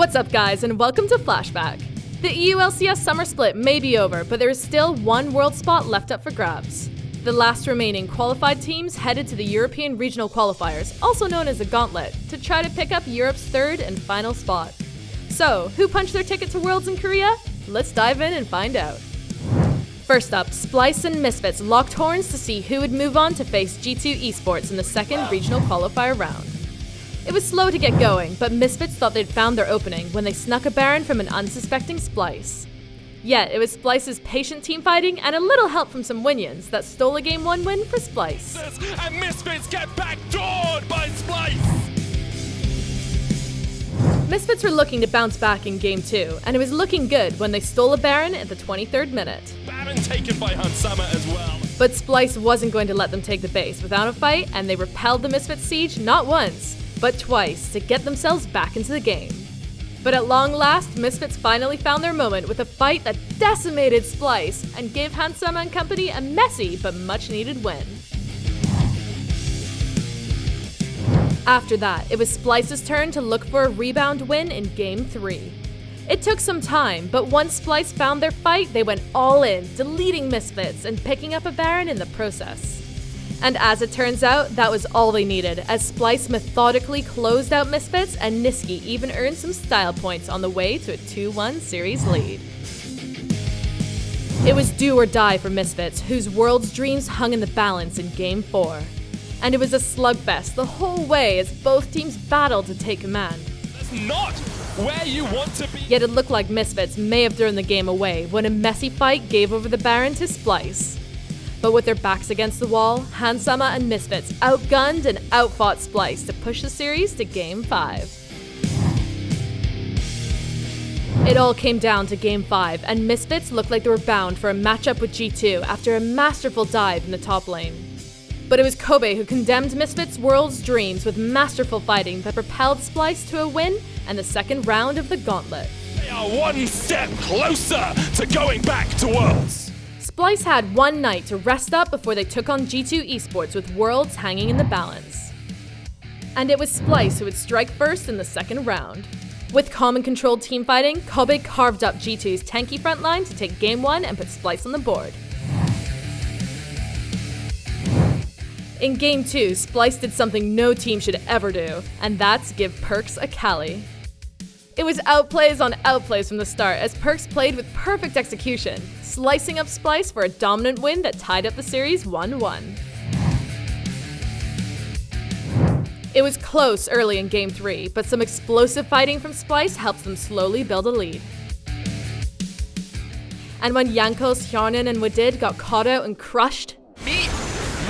What's up guys, and welcome to Flashback. The EU LCS summer split may be over, but there is still one world spot left up for grabs. The last remaining qualified teams headed to the European Regional Qualifiers, also known as the Gauntlet, to try to pick up Europe's third and final spot. So, who punched their ticket to Worlds in Korea? Let's dive in and find out. First up, Splyce and Misfits locked horns to see who would move on to face G2 Esports in the second regional qualifier round. It was slow to get going, but Misfits thought they'd found their opening when they snuck a Baron from an unsuspecting Splyce. Yet, it was Splyce's patient teamfighting and a little help from some Winions that stole a Game 1 win for Splyce. And Misfits get backdoored by Splyce! Misfits were looking to bounce back in Game 2, and it was looking good when they stole a Baron at the 23rd minute. Baron taken by Hansama as well. But Splyce wasn't going to let them take the base without a fight, and they repelled the Misfits siege not once, but twice to get themselves back into the game. But at long last, Misfits finally found their moment with a fight that decimated Splyce and gave Hansama and company a messy but much needed win. After that, it was Splyce's turn to look for a rebound win in Game 3. It took some time, but once Splyce found their fight, they went all in, deleting Misfits and picking up a Baron in the process. And as it turns out, that was all they needed, as Splyce methodically closed out Misfits and Niski even earned some style points on the way to a 2-1 series lead. It was do or die for Misfits, whose world's dreams hung in the balance in Game 4. And it was a slugfest the whole way as both teams battled to take command. That's not where you want to be. Yet it looked like Misfits may have thrown the game away when a messy fight gave over the Baron to Splyce. But with their backs against the wall, Hansama and Misfits outgunned and outfought Splyce to push the series to Game 5. It all came down to Game 5, and Misfits looked like they were bound for a matchup with G2 after a masterful dive in the top lane. But it was Kobe who condemned Misfits' world's dreams with masterful fighting that propelled Splyce to a win and the second round of the Gauntlet. They are one step closer to going back to Worlds. Splyce had one night to rest up before they took on G2 Esports with Worlds hanging in the balance. And it was Splyce who would strike first in the second round. With calm and controlled teamfighting, Kobe carved up G2's tanky front line to take Game 1 and put Splyce on the board. In Game 2, Splyce did something no team should ever do, and that's give Perkz a Kali. It was outplays on outplays from the start as Perkz played with perfect execution, slicing up Splyce for a dominant win that tied up the series 1-1. It was close early in Game 3, but some explosive fighting from Splyce helped them slowly build a lead. And when Jankos, Hjarnan, and Wadid got caught out and crushed,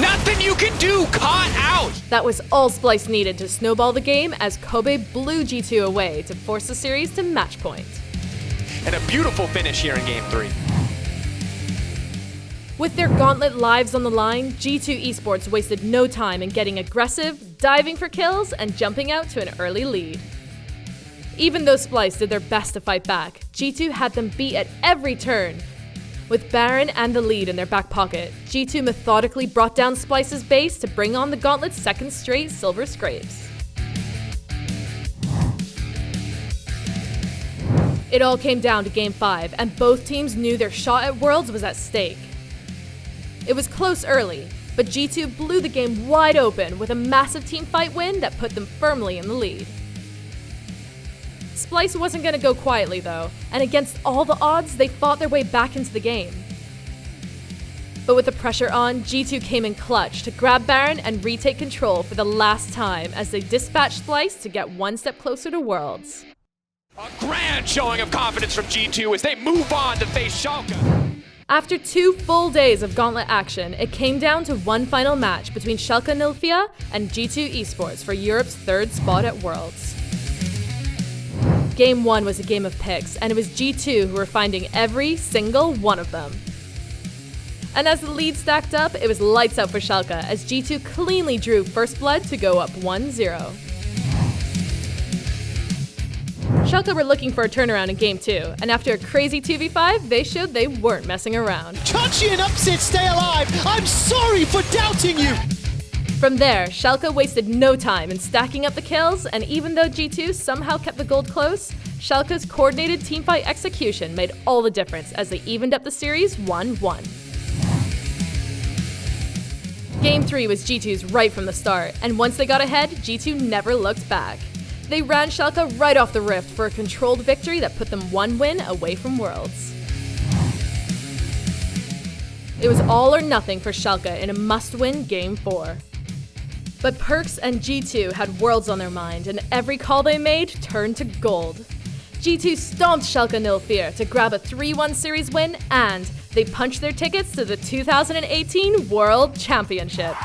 Nothing you can do, caught out! That was all Splyce needed to snowball the game as Kobe blew G2 away to force the series to match point. And a beautiful finish here in Game 3. With their gauntlet lives on the line, G2 Esports wasted no time in getting aggressive, diving for kills, and jumping out to an early lead. Even though Splyce did their best to fight back, G2 had them beat at every turn. With Baron and the lead in their back pocket, G2 methodically brought down Splyce's base to bring on the Gauntlet's second straight silver scrapes. It all came down to Game 5, and both teams knew their shot at Worlds was at stake. It was close early, but G2 blew the game wide open with a massive teamfight win that put them firmly in the lead. Splyce wasn't going to go quietly though, and against all the odds, they fought their way back into the game. But with the pressure on, G2 came in clutch to grab Baron and retake control for the last time as they dispatched Splyce to get one step closer to Worlds. A grand showing of confidence from G2 as they move on to face Schalke. After 2 full days of Gauntlet action, it came down to one final match between Schalke Nilfia and G2 Esports for Europe's third spot at Worlds. Game 1 was a game of picks, and it was G2 who were finding every single one of them. And as the lead stacked up, it was lights out for Schalke as G2 cleanly drew first blood to go up 1-0. Schalke were looking for a turnaround in Game 2, and after a crazy 2v5, they showed they weren't messing around. Touchy and upset, stay alive! I'm sorry for doubting you! From there, Schalke wasted no time in stacking up the kills, and even though G2 somehow kept the gold close, Schalke's coordinated teamfight execution made all the difference as they evened up the series 1-1. Game 3 was G2's right from the start, and once they got ahead, G2 never looked back. They ran Schalke right off the rift for a controlled victory that put them one win away from Worlds. It was all or nothing for Schalke in a must-win Game 4. But Perkz and G2 had Worlds on their mind, and every call they made turned to gold. G2 stomped Schalke 0 Fear to grab a 3-1 series win, and they punched their tickets to the 2018 World Championship.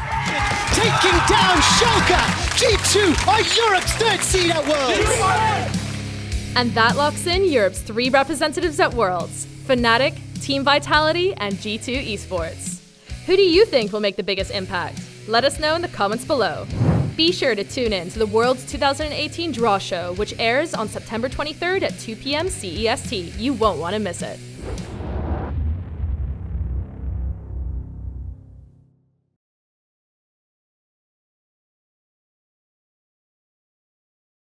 Taking down Schalke! G2 are Europe's third seed at Worlds! And that locks in Europe's 3 representatives at Worlds: Fnatic, Team Vitality, and G2 Esports. Who do you think will make the biggest impact? Let us know in the comments below. Be sure to tune in to the Worlds 2018 Draw Show, which airs on September 23rd at 2 p.m. CEST. You won't want to miss it.